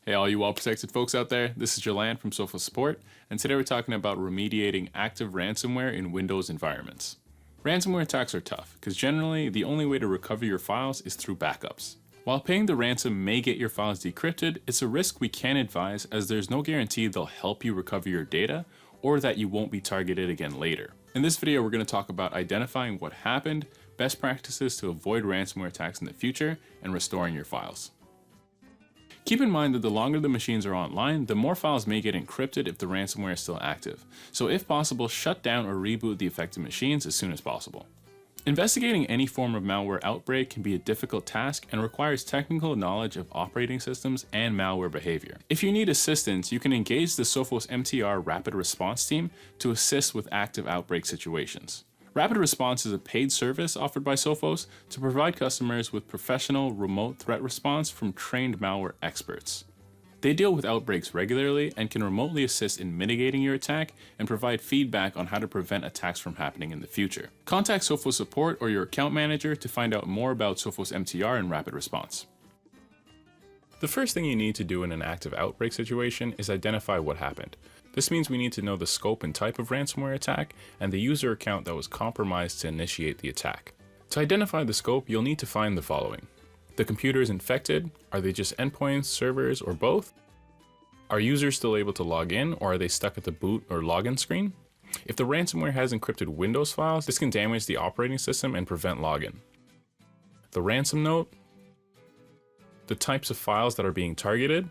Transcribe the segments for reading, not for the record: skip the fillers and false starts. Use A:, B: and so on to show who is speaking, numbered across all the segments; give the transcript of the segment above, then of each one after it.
A: Hey all you well-protected folks out there, this is Jelan from Sophos Support, and today we're talking about remediating active ransomware in Windows environments. Ransomware attacks are tough, because generally the only way to recover your files is through backups. While paying the ransom may get your files decrypted, it's a risk we can't advise as there's no guarantee they'll help you recover your data, or that you won't be targeted again later. In this video we're going to talk about identifying what happened, best practices to avoid ransomware attacks in the future, and restoring your files. Keep in mind that the longer the machines are online, the more files may get encrypted if the ransomware is still active. So if possible, shut down or reboot the affected machines as soon as possible. Investigating any form of malware outbreak can be a difficult task and requires technical knowledge of operating systems and malware behavior. If you need assistance, you can engage the Sophos MTR Rapid Response team to assist with active outbreak situations. Rapid Response is a paid service offered by Sophos to provide customers with professional remote threat response from trained malware experts. They deal with outbreaks regularly and can remotely assist in mitigating your attack and provide feedback on how to prevent attacks from happening in the future. Contact Sophos Support or your account manager to find out more about Sophos MTR and Rapid Response. The first thing you need to do in an active outbreak situation is identify what happened. This means we need to know the scope and type of ransomware attack and the user account that was compromised to initiate the attack. To identify the scope, you'll need to find the following. The computer is infected. Are they just endpoints, servers, or both? Are users still able to log in, or are they stuck at the boot or login screen? If the ransomware has encrypted Windows files, this can damage the operating system and prevent login. The ransom note. The types of files that are being targeted.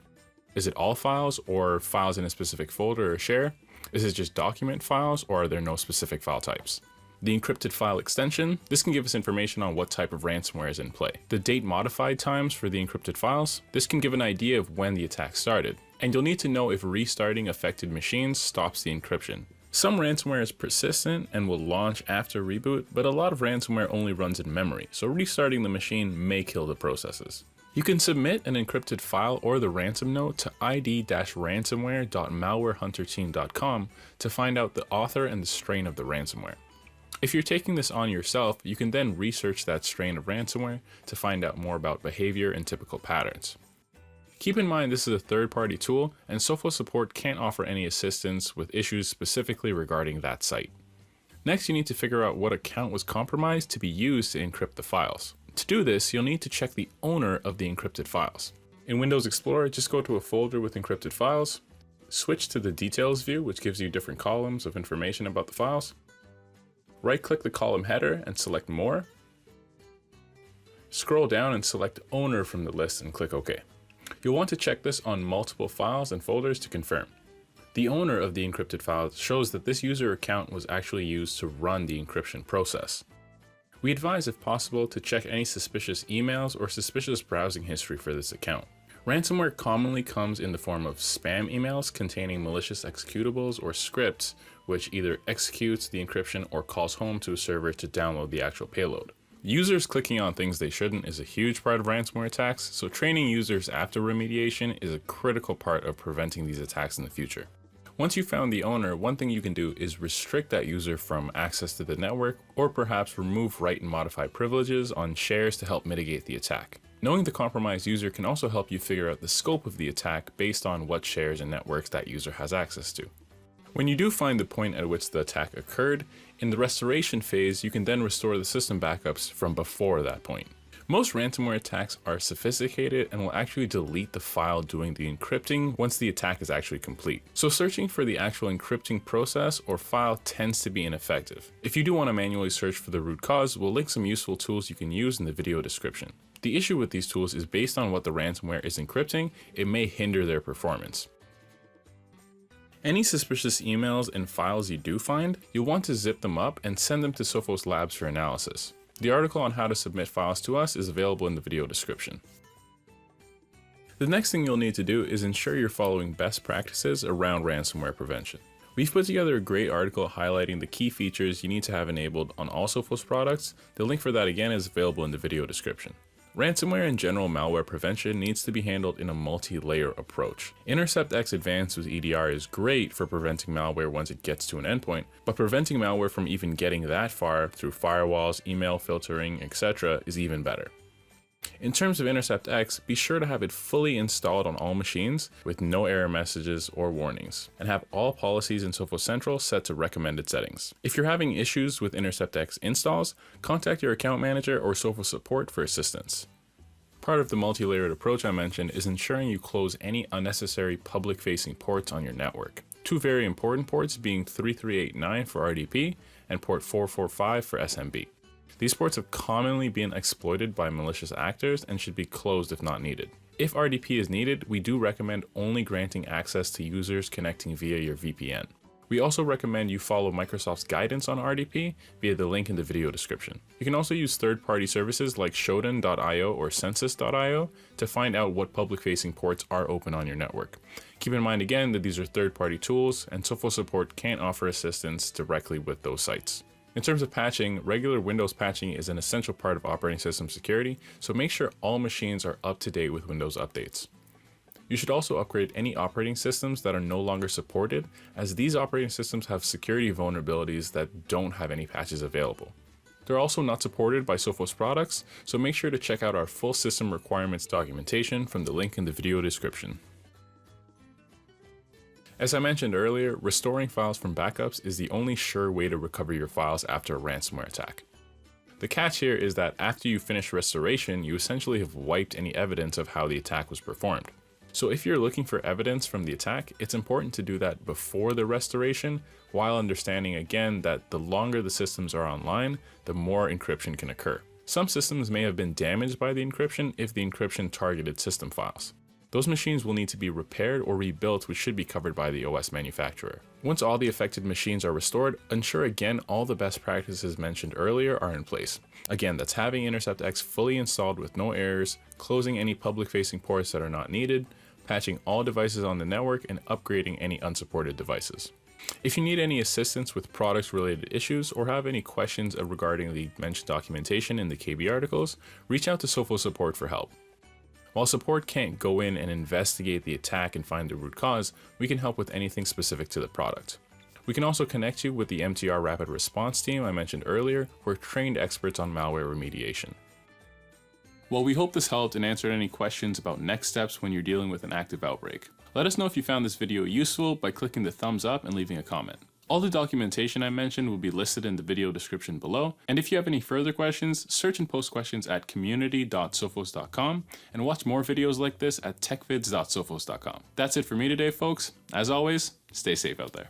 A: Is it all files or files in a specific folder or share? Is it just document files or are there no specific file types? The encrypted file extension. This can give us information on what type of ransomware is in play. The date modified times for the encrypted files. This can give an idea of when the attack started. And you'll need to know if restarting affected machines stops the encryption. Some ransomware is persistent and will launch after reboot, but a lot of ransomware only runs in memory, so restarting the machine may kill the processes. You can submit an encrypted file or the ransom note to id-ransomware.malwarehunterteam.com to find out the author and the strain of the ransomware. If you're taking this on yourself, you can then research that strain of ransomware to find out more about behavior and typical patterns. Keep in mind this is a third-party tool, and Sophos Support can't offer any assistance with issues specifically regarding that site. Next, you need to figure out what account was compromised to be used to encrypt the files. To do this, you'll need to check the owner of the encrypted files. In Windows Explorer, just go to a folder with encrypted files, switch to the Details view, which gives you different columns of information about the files. Right-click the column header and select More. Scroll down and select Owner from the list and click OK. You'll want to check this on multiple files and folders to confirm. The owner of the encrypted files shows that this user account was actually used to run the encryption process. We advise, if possible, to check any suspicious emails or suspicious browsing history for this account. Ransomware commonly comes in the form of spam emails containing malicious executables or scripts, which either executes the encryption or calls home to a server to download the actual payload. Users clicking on things they shouldn't is a huge part of ransomware attacks, so training users after remediation is a critical part of preventing these attacks in the future. Once you've found the owner, one thing you can do is restrict that user from access to the network, or perhaps remove write and modify privileges on shares to help mitigate the attack. Knowing the compromised user can also help you figure out the scope of the attack based on what shares and networks that user has access to. When you do find the point at which the attack occurred, in the restoration phase, you can then restore the system backups from before that point. Most ransomware attacks are sophisticated and will actually delete the file doing the encrypting once the attack is actually complete. So searching for the actual encrypting process or file tends to be ineffective. If you do want to manually search for the root cause, we'll link some useful tools you can use in the video description. The issue with these tools is based on what the ransomware is encrypting, it may hinder their performance. Any suspicious emails and files you do find, you'll want to zip them up and send them to Sophos Labs for analysis. The article on how to submit files to us is available in the video description. The next thing you'll need to do is ensure you're following best practices around ransomware prevention. We've put together a great article highlighting the key features you need to have enabled on all Sophos products. The link for that again is available in the video description. Ransomware and general malware prevention needs to be handled in a multi-layer approach. Intercept X Advanced with EDR is great for preventing malware once it gets to an endpoint, but preventing malware from even getting that far through firewalls, email filtering, etc. is even better. In terms of Intercept X, be sure to have it fully installed on all machines with no error messages or warnings, and have all policies in Sophos Central set to recommended settings. If you're having issues with Intercept X installs, contact your account manager or Sophos Support for assistance. Part of the multi-layered approach I mentioned is ensuring you close any unnecessary public-facing ports on your network. Two very important ports being 3389 for RDP and port 445 for SMB. These ports have commonly been exploited by malicious actors and should be closed if not needed. If RDP is needed, we do recommend only granting access to users connecting via your VPN. We also recommend you follow Microsoft's guidance on RDP via the link in the video description. You can also use third-party services like Shodan.io or Census.io to find out what public-facing ports are open on your network. Keep in mind again that these are third-party tools, and Sophos Support can't offer assistance directly with those sites. In terms of patching, regular Windows patching is an essential part of operating system security, so make sure all machines are up to date with Windows updates. You should also upgrade any operating systems that are no longer supported, as these operating systems have security vulnerabilities that don't have any patches available. They're also not supported by Sophos products, so make sure to check out our full system requirements documentation from the link in the video description. As I mentioned earlier, restoring files from backups is the only sure way to recover your files after a ransomware attack. The catch here is that after you finish restoration, you essentially have wiped any evidence of how the attack was performed. So if you're looking for evidence from the attack, it's important to do that before the restoration, while understanding again that the longer the systems are online, the more encryption can occur. Some systems may have been damaged by the encryption if the encryption targeted system files. Those machines will need to be repaired or rebuilt, which should be covered by the OS manufacturer. Once all the affected machines are restored, ensure again all the best practices mentioned earlier are in place. Again, that's having Intercept X fully installed with no errors, closing any public-facing ports that are not needed, patching all devices on the network, and upgrading any unsupported devices. If you need any assistance with products-related issues or have any questions regarding the mentioned documentation in the KB articles, reach out to Sophos Support for help. While support can't go in and investigate the attack and find the root cause, we can help with anything specific to the product. We can also connect you with the MTR Rapid Response team I mentioned earlier, who are trained experts on malware remediation. Well, we hope this helped and answered any questions about next steps when you're dealing with an active outbreak. Let us know if you found this video useful by clicking the thumbs up and leaving a comment. All the documentation I mentioned will be listed in the video description below, and if you have any further questions, search and post questions at community.sophos.com and watch more videos like this at techvids.sophos.com. That's it for me today, folks. As always, stay safe out there.